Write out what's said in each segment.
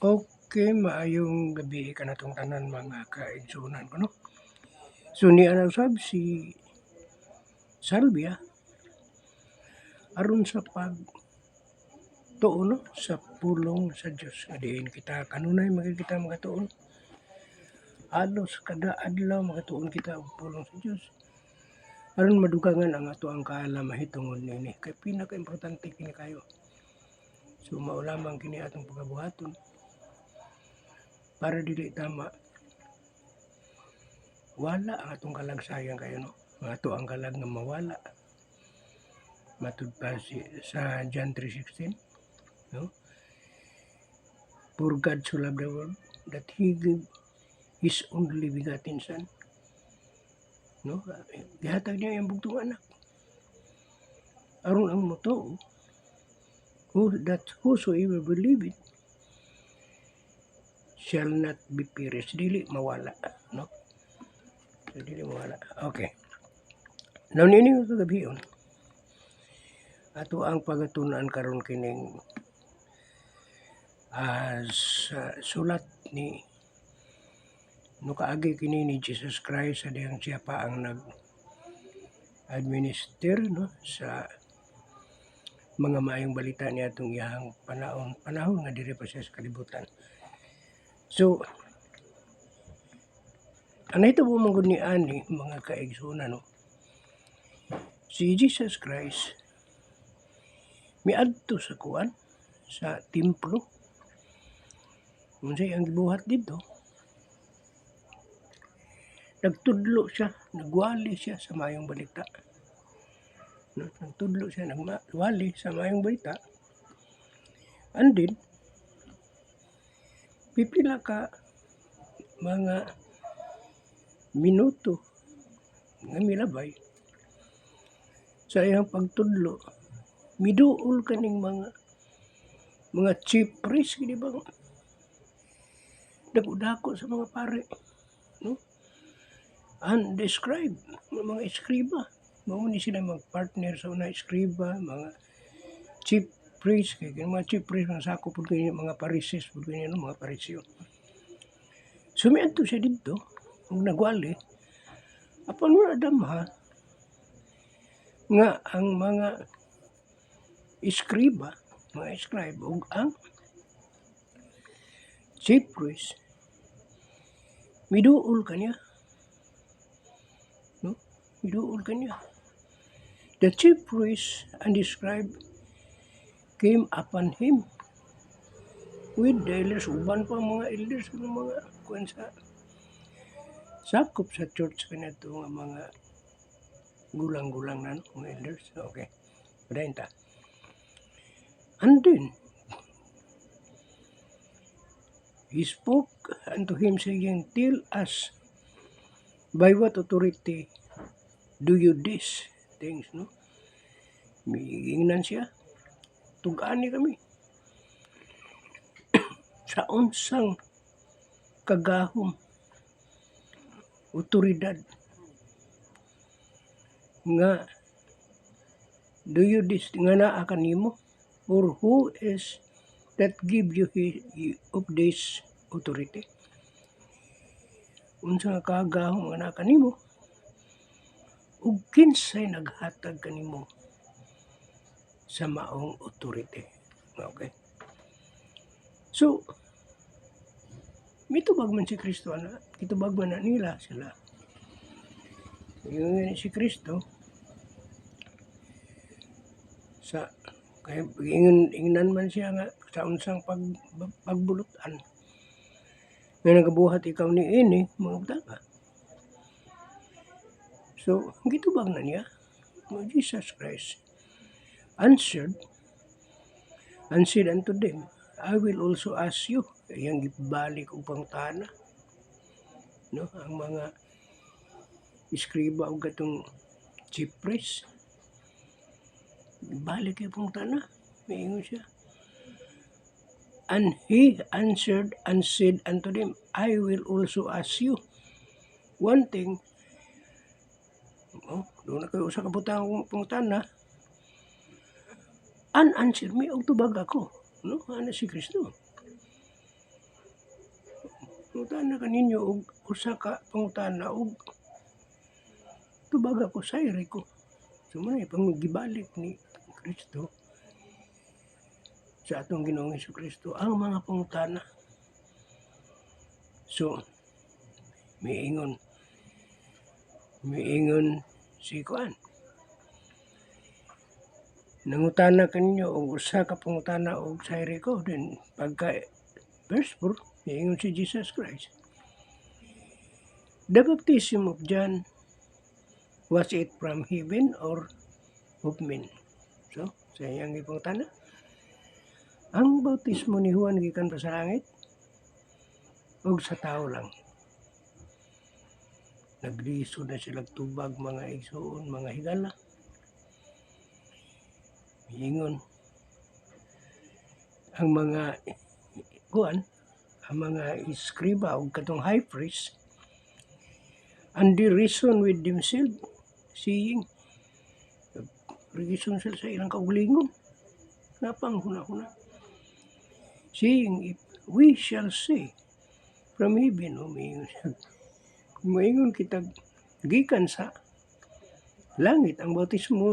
Okay, maayong gabi kanatong tanan mga kaigsuonan ko 'no. So niya usab si Salvia aron sa pagtuo 'no, sa pulong sa Dios nga diin kita kanunay kita makatuon. Halos kada adlaw makatuon kita og pulong sa Dios aron madugangan ang atoang kalamay tungod niini kay pinakaimportante kini kayo. So mao lamang kini atong pagabuhaton para dili ta wala ang atong kalagsayan kayo 'no, ang ato ang kalag nga mawala. Matud pa sa John 3:16 no, for God so loved the world that He gave His only begotten Son no, gihatag niya ang bugtong anak aron ang motuo that whosoever believe it shall not be perished, dili mawala no, so, dili mawala. Okay, now nining kagabion ato ang pagatun-an karon kining sa sulat ni no kaagi kini ni Jesus Christ sa diyang siya pa ang nag-administer no sa mga maayong balita niya atong iyang panahon nga diri pa siya sa kalibutan. So ang nahitabo man gud ni ani mga kaigsuonan no, si Jesus Christ miadto sa kuan sa templo unsay ang gibuhat dito, nagtudlo siya, nagwali siya sa maayong balita. No, nagtudlo siya, nagwali sa maayong balita. And then, pipila ka mga minuto nga milabay sa iyang pagtudlo, miduol kaning mga chief priest, di ba? Dako-dako sa mga pare, no? And the scribe, mga eskriba, mao ni sila mag-partner sa una eskriba, mga chief priest, kay mga chief priest mga sakop pud kini mga parises pud kini no, mga pariseo. So miadto siya didto, ug nagwali, apan wala damha nga ang mga eskriba, mga scribe ug ang chief priest miduol kaniya. No? Miduol kaniya. The chief priest and the scribe came upon him with the elders, uban pa mga elders ng mga kuan sa sakop sa church kanato nga mga gulang-gulang na no, mga elders. Okay. Padayon ta. And then he spoke unto him saying, tell us by what authority do you these things, no? Miingnan siya, tug-ani kami. Sa unsang kagahom, otoridad nga do you this nga naa kanimo, or who is that give you of this authority? Unsa nga kagahom nga naa kanimo ug kinsay naghatag kanimo sa maong authority. Okay. So mitubag man si Kristo ana, kitubag man na nila sila. Yung si Kristo sa kay ingnan man siya nga sa unsang pagbulutan nga nagabuhat ikaw ni ini mga butaka. So gitubag na niya Jesus Christ answered and said unto them, I will also ask you. Iyang gibalik og pangutana no, ang mga eskriba ug katong chief priest balik kay pangutana, miingon siya. And he answered and said unto them, I will also ask you one thing. Doon na kayo sa kabutang pangutana. And answer me, og tubag ako. No? Ano si Kristo? Pangutana kaninyo og usa ka pangutana og tubag ako sayri ko. So may panggibalik ni Kristo sa atong Ginoong Hesukristo ang mga pangutana. So miingon si kuan. Nangutana kaninyo og usa ka pangutana og sayri ko, then pagka verse 4 miingon si Jesus Christ. The baptism of John, was it from heaven or of men? So, sa iyang gipangutana, ang bautismo ni Juan gikan pa sa langit ug sa tao lang. Nagliso na sila tubag mga igsoon, mga higala. Miingon ang mga iskriba ug katong high priest, and they reason with themselves, saying, reason sila sa ilang kaugalingon, napang huna-huna, saying, if we shall say from heaven, maingon kita gikan sa langit ang bautismo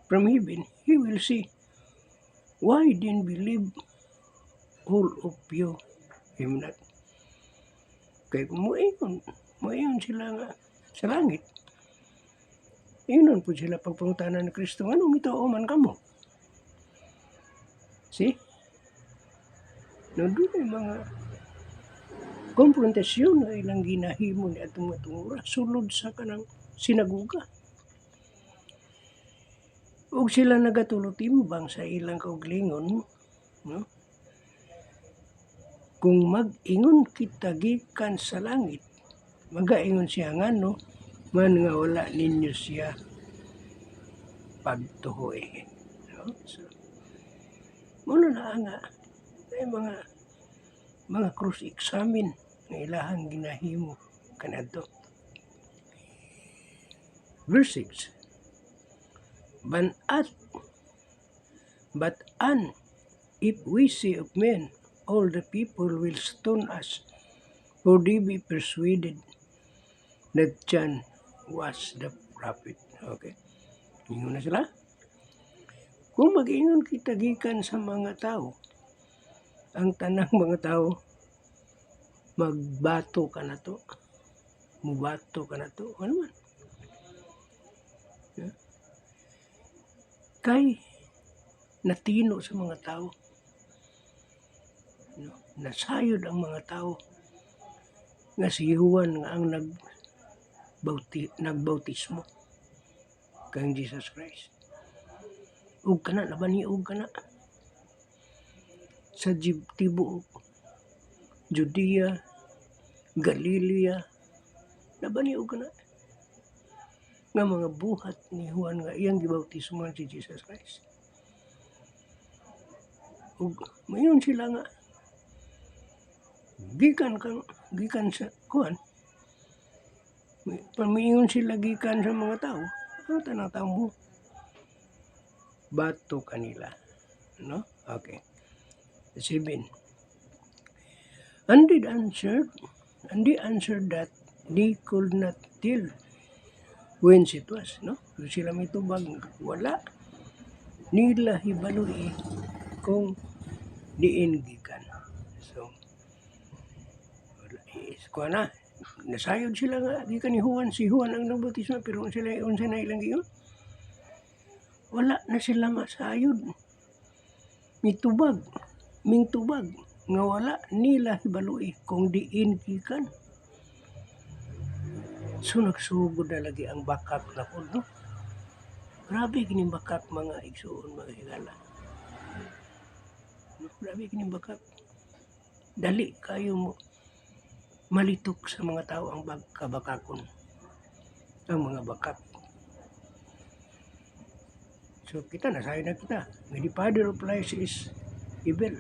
from heaven, he will say, why didn't believe all of you him not? Kaya kung moingon sila nga sa langit, inon po sila pagpangutanan ni Kristo, anong mitao man kamo? See? Nandun ay mga konfrontasyon na ilang ginahimo ni atong matungura sulod sa kanang sinaguga. Ug sila nagatulutimbang sa ilang kaugalingon, no? Kung mag-ingon kita gikan sa langit, magaingon siya ngano man nga wala ninyo siya pagtuhoy. No? So, muna na nga ay mga cross-examine nga ilahang ginahimo kanadto. Verse 6. But if we say of men, all the people will stone us, for they be persuaded that John was the prophet. Okay. Ingon na sila. Kung mag-ingon kita gikan sa mga tao, ang tanang mga tao, mubato ka na to. Ano man? Yeah. Kay natino sa mga tao. No? Nasayod ang mga tao nga si Juan nga ang nagbautismo kang Jesus Christ. Ug kana nabaniog kana sa tibuok Judea, Galilea, nabaniog kana nga mga buhat ni Juan nga iyang gibautismo si Jesus Christ. Ug mayon sila nga gikan sa kuan, pamiingon sila gikan sa mga tao, ang tanang tao mo bato kanila, no? Okay. 7. And they answered that they could not tell whence it was, no? So sila may tubag, wala nila hibaloi kung diin gikan. So kuha na, nasayod sila nga gikan ni Juan, si Juan ang nagbautismo, pero sila unsa na ilang giyon, wala na sila masayod. Ming tubag nga wala nila hibaloi kung diin gikan. So nagsugod na lagi ang bakak na po, no? Grabe kining bakak mga igsoon, mga higala. Grabe kining bakak. Dali kayo mo malitok sa mga tao ang kabakakon, ang mga bakak. So kita nasayo na kita. The father of lies is evil.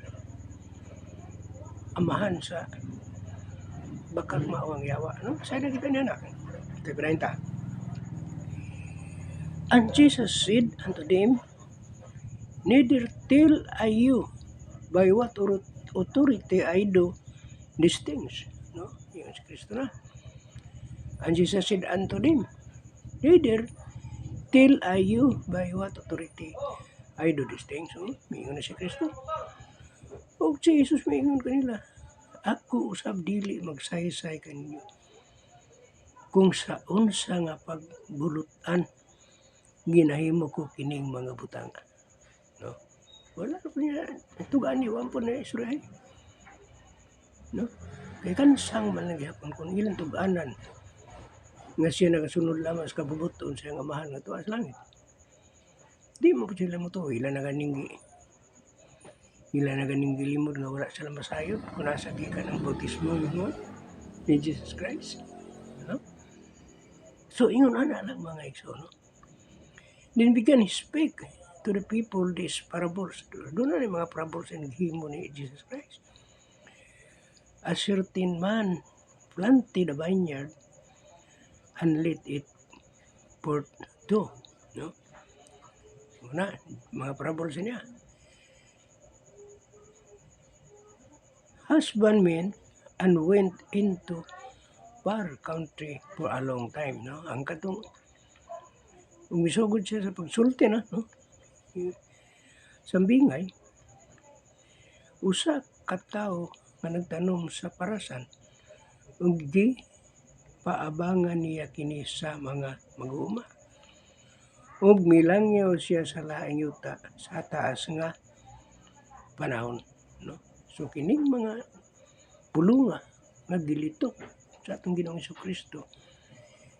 Amahan sa bakak maawang yawa, no? Sayo na kita niya na. Ito. And Jesus said unto them, neither tell I you by what authority I do these things. No? Yung si Kristo na. And Jesus said unto them, neither tell I you by what authority I do these things. So, mingon na si Kristo. O si Jesus mingon kanila, ako usab dili magsaysay kaninyo kung sa unsa nga pagbulutan ginahimo ko kining mga butang. No? Wala po niya. Tugaan niyo, po na Israel. No? Kaya kansang man lang yapon kung ilang tuganan nga siya nagasunod lamang sa kabubuton siya nga mahal nga tuwa sa langit. Di mo po sila mo to. Ila na ganing gilimod nga wala sila masayod kung nasa gikan ang bautismo ni Jesus Christ. No? So, ingon ana lang mga igso. No? Then began he speak to the people these parables. Doon na yung mga parables na naghimo ni Jesus Christ. A certain man planted a vineyard and let it forth too. No? Una, mga parables niya. Husbandman and went into far country for a long time. No? Ang katong umisugod siya sa pagsulti na, no? Sambingay, usa ka tawo nga nagtanom sa parasan ug di paabangan niya kini sa mga mag-uuma. Ug milangyaw siya sa laing yuta sa taas nga panahon. No? So kining mga pulunga nga gilitok sa atong Ginoong Jesucristo,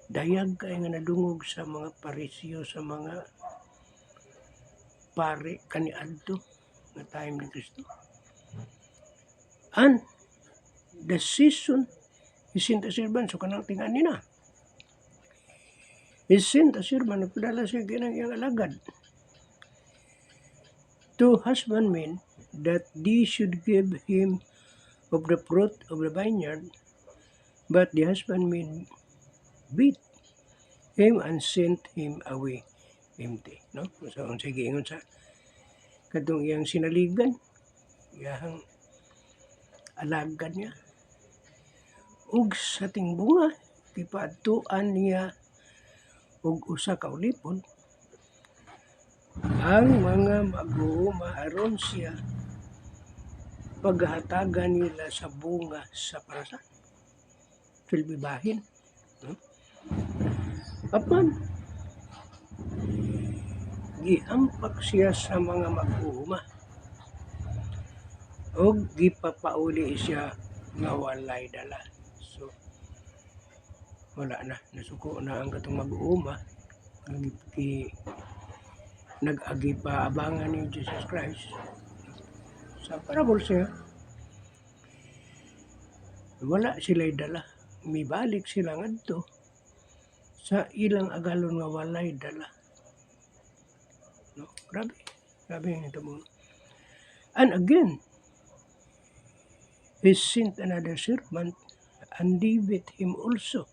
dayag kay nga nadungog sa mga parisyo, sa mga pare kaniadto nga time ni Kristo. And the season he sent a servant, so kanang tingan nina. He sent a servant, nagpadala siya ginang iyang alagad to husbandmen that they should give him of the fruit of the vineyard, but the husbandmen beat him and sent him away empty. No? So, unsay giingon sa kadtong iyang sinaligan, iyang alagad niya. Ug sa tingbunga, ipaadtuan niya ug usa ka ulipon ang mga mag-uuma aron siya paghatagan nila sa bunga sa parasan. Silbibahin. No? Apan, gihampak siya sa mga mag-uuma ug gipapauli siya nga walay dala. So, wala na. Nasuko na ang katong mag-uuma. Nag-agi pa abangan ni Jesus Christ. Sa parabol siya, wala sila'y dala. Mibalik sila ngadto sa ilang agalon nga walay dala. No? Grabe. Grabe yung ito mo. And again, he sent another servant and they beat him also.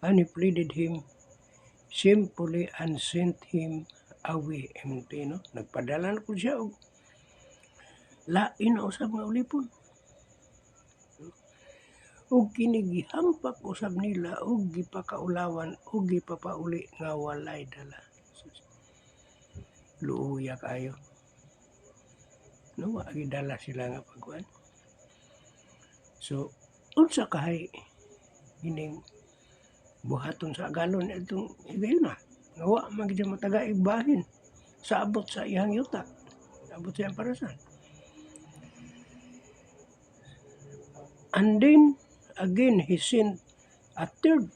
And he pleaded him shamefully and sent him away empty. No? Nagpadala na po siya og lain na usab nga ulipon. Ug kini gihampak usab nila ug gipakaulawan ug gipapauli nga walay dala. Luuya kayo. No, wa gidala sila nga pagkuan. So, unsa kahay ining buhaton sa agalon itong Ibelna. Nga wa man gid matagaig bahin sa abot sa iyang yuta. Abot sa iyang parasan. And then again he sent a third,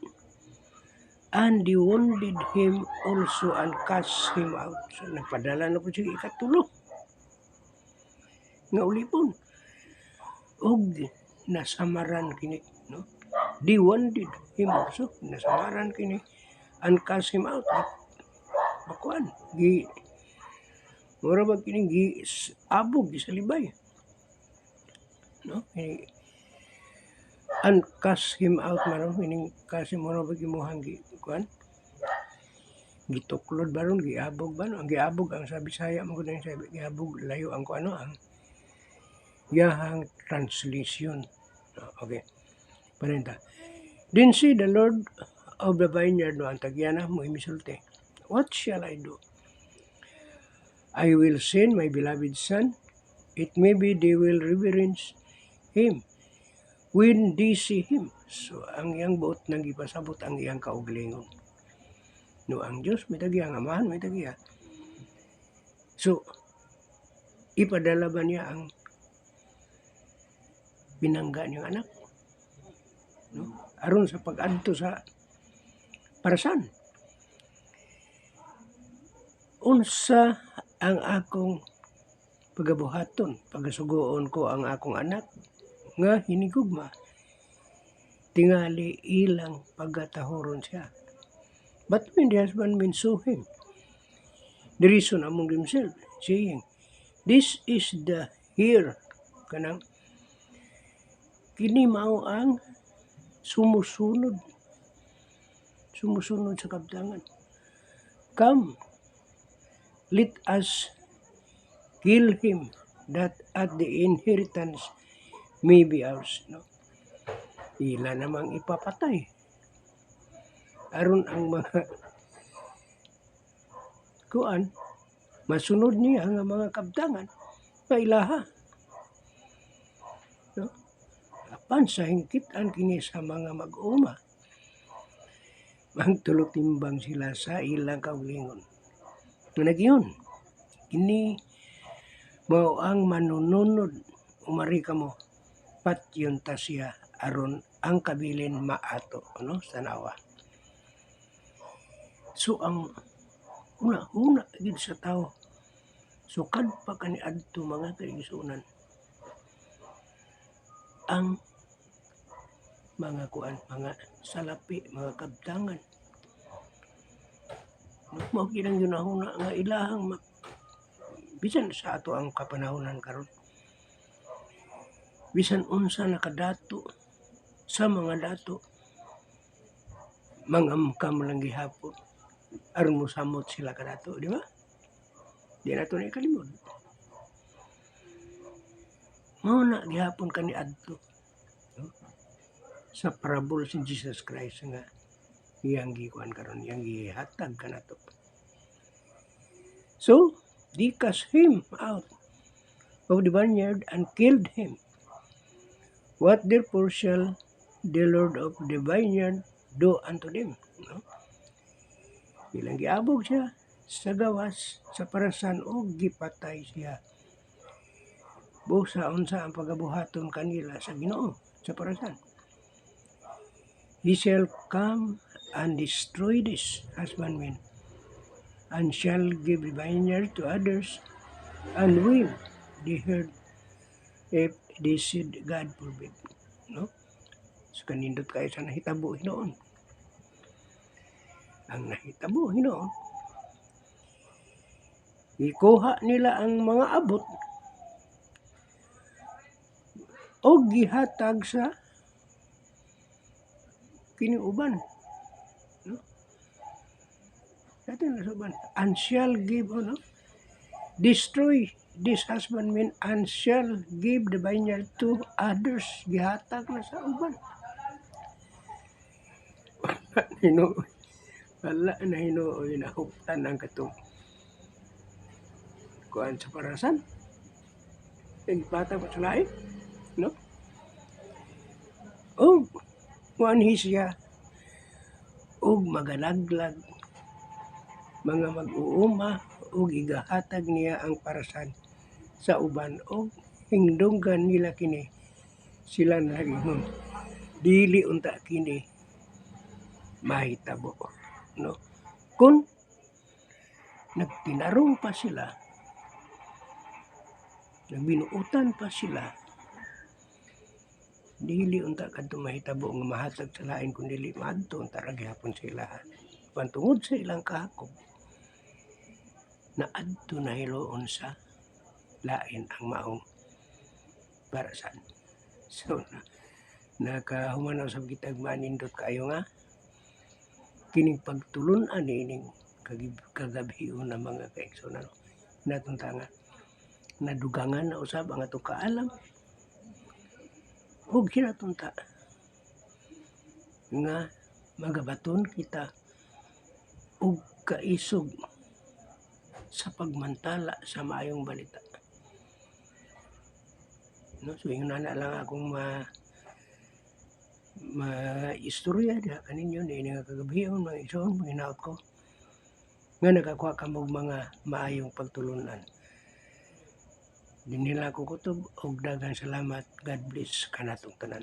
and they wounded him also and cast him out. So nagpadala na po siya ikatulo nga ulipon. Og nasamaran kini, no? They wounded him also, nasamaran kini and cast him out. Bakuan, mura ba kini abog sa libay. No? And cast him out maron, meaning kasi mura ba gimuhang kuan? Gituklod baron, giabog ba no? Ang giabog ang sa Bisaya mo gud sabi, giabog layo ang kuano ang Yahang translation. Okay. Panenta. Then see the Lord of the vineyard no antagyana mo imisulti. What shall I do? I will send my beloved son. It may be they will reverence him when they see him. So ang iyang buot nang ipasabot ang iyang kauglingon. No ang Dios may tagiya, ang amahan may tagiya. So ipadala ba niya ang binangga niyang anak? No? Aron sa pag-adto sa parasan. Unsa ang akong pagabuhaton, pagasugoon ko ang akong anak nga hinigugma. Tingali ilang pagatahoron siya. But when the husbandman saw him, the reason among themselves, saying, this is the heir, kanang kini mao ang sumusunod sa kabtangan. Come, let us kill him, that at the inheritance may be ours. No? Ila namang ipapatay. Aron ang mga kuan, masunod niya ang mga kabtangan, mailaha. No? Apan sa hingkitan kini sa mga mag-uma, magtulok-timbang sila sa ilang kaulingon. Nagyon, kini mao ang manununod, umari ka mo, patyon ta siya aron ang kabilin maato, ano, sa nawa. So ang una gid sa tao, sukad pa kaniadto mga kaigsunan, ang mga kuan, mga salapi, mga kabtangan. Mao gid ang ginahuna nga ilahang bisan sa ato ang kapanahonan karon. Bisan unsa nakadato sa mga dato, mangamkam lang gihapon aron mosamot sila kadato, di ba? Di nato na ikalimod. Mao na gihapon kaniadto, no? Sa parable si Jesus Christ nga iyang gikuan karon, iyang gihatag kanato. So they cast him out of the vineyard and killed him. What therefore shall the Lord of the vineyard do unto them? No? Ilang giabog siya sa gawas sa parasan o gipatay siya. Busa unsa ang pagabuhaton kanila sa Ginoo sa parasan. He shall come and destroy this husbandman, and shall give the vineyard to others, and will the herd if they said God forbid. No? So kanindot kayo sa nahitabo hinoon. Ang nahitabo hinoon, ikuha nila ang mga abot o gihatag sa kiniuban. No? Natin nasuban. And shall give, no? Destroy this husbandman and shall give the vineyard to others. Gihatag na sa uban. Wala na hinuoy na huptan ang katong kuan sa parasan. Ipatag pa sa lain. No? O, muanhi siya og magalaglag, mga mag-uuma og igahatag niya ang parasan sa uban og hingdunggan nila kini sila nagingon dili unta kini mahitabo, no? Kung nagtinarong pa sila, nagbinuutan pa sila, dili unta kadto mahitabo nga mahatag sa lain kun dili maadto unta ra gihapon sa ilahan. Pantungod sa ilang kahakog, naadto na hiloon sa lain ang maong parasan. So nakahumanaw sa kitag manindot kayo nga kining pagtulun-an ining kagabion na mga kaigsunan natong tanga nadugangan na usab ang ato kaalam ug kinatunta nga magabaton kita og kaisog sa pagmantala sa maayong balita. No, so ingon na lang akong maistorya diha kaninyo niini nga kagabihon mga igsoon hinaut ko nga nakakuha ka og mga maayong pagtulunan. Dinhi lang ako kutob og daghang salamat. God bless kanatong tanan.